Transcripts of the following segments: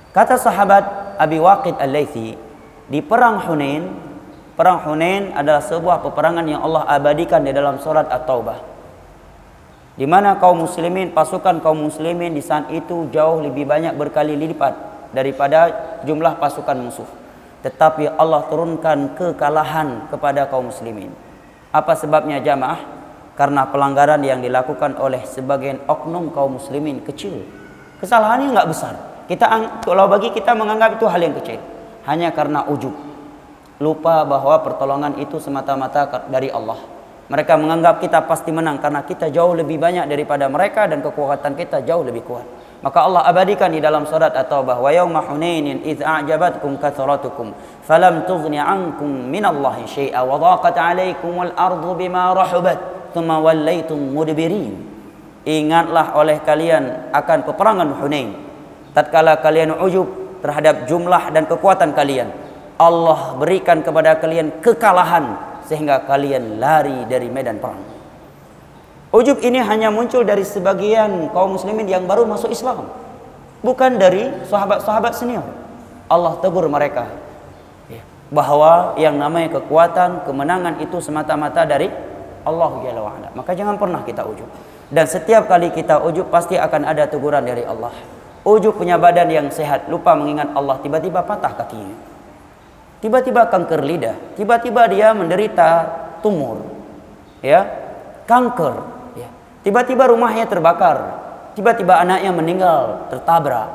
Kata sahabat Abi Waqid Al-Laythi, di perang Hunain adalah sebuah peperangan yang Allah abadikan di dalam surat At-Taubah, di mana pasukan kaum muslimin di saat itu jauh lebih banyak berkali lipat daripada jumlah pasukan musuh. Tetapi Allah turunkan kekalahan kepada kaum muslimin. Apa sebabnya jamaah? Karena pelanggaran yang dilakukan oleh sebagian oknum kaum muslimin kecil. Kesalahannya enggak besar. Kalau bagi kita menganggap itu hal yang kecil. Hanya karena ujub. Lupa bahwa pertolongan itu semata-mata dari Allah. Mereka menganggap kita pasti menang karena kita jauh lebih banyak daripada mereka dan kekuatan kita jauh lebih kuat. Maka Allah abadikan di dalam surat At-Taubah, wa yauma hunainin idz a'jabatkum kathratukum falam tughni 'ankum minallahi syai'a wa dhaqat 'alaikumul ardu bima rahabat thumma wallaitum mudbirin. Ingatlah oleh kalian akan peperangan Hunain, tatkala kalian ujub terhadap jumlah dan kekuatan kalian, Allah berikan kepada kalian kekalahan sehingga kalian lari dari medan perang. Ujub ini hanya muncul dari sebagian kaum muslimin yang baru masuk Islam, bukan dari sahabat-sahabat senior. Allah tegur mereka bahwa yang namanya kekuatan, kemenangan itu semata-mata dari Allah Jalla wa'ala. Maka jangan pernah kita ujub. Dan setiap kali kita ujub pasti akan ada teguran dari Allah. Ujub punya badan yang sehat, lupa mengingat Allah, tiba-tiba patah kakinya, tiba-tiba kanker lidah, tiba-tiba dia menderita tumor, kanker, tiba-tiba rumahnya terbakar, tiba-tiba anaknya meninggal tertabrak,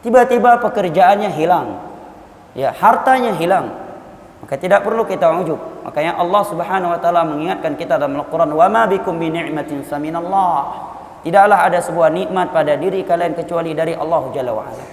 tiba-tiba pekerjaannya hilang, hartanya hilang. Maka tidak perlu kita ujub. Makanya Allah Subhanahu wa taala mengingatkan kita dalam Al-Qur'an, "Wa ma bikum min ni'matin faminallah." Tidaklah ada sebuah nikmat pada diri kalian kecuali dari Allah Jalla wa ala.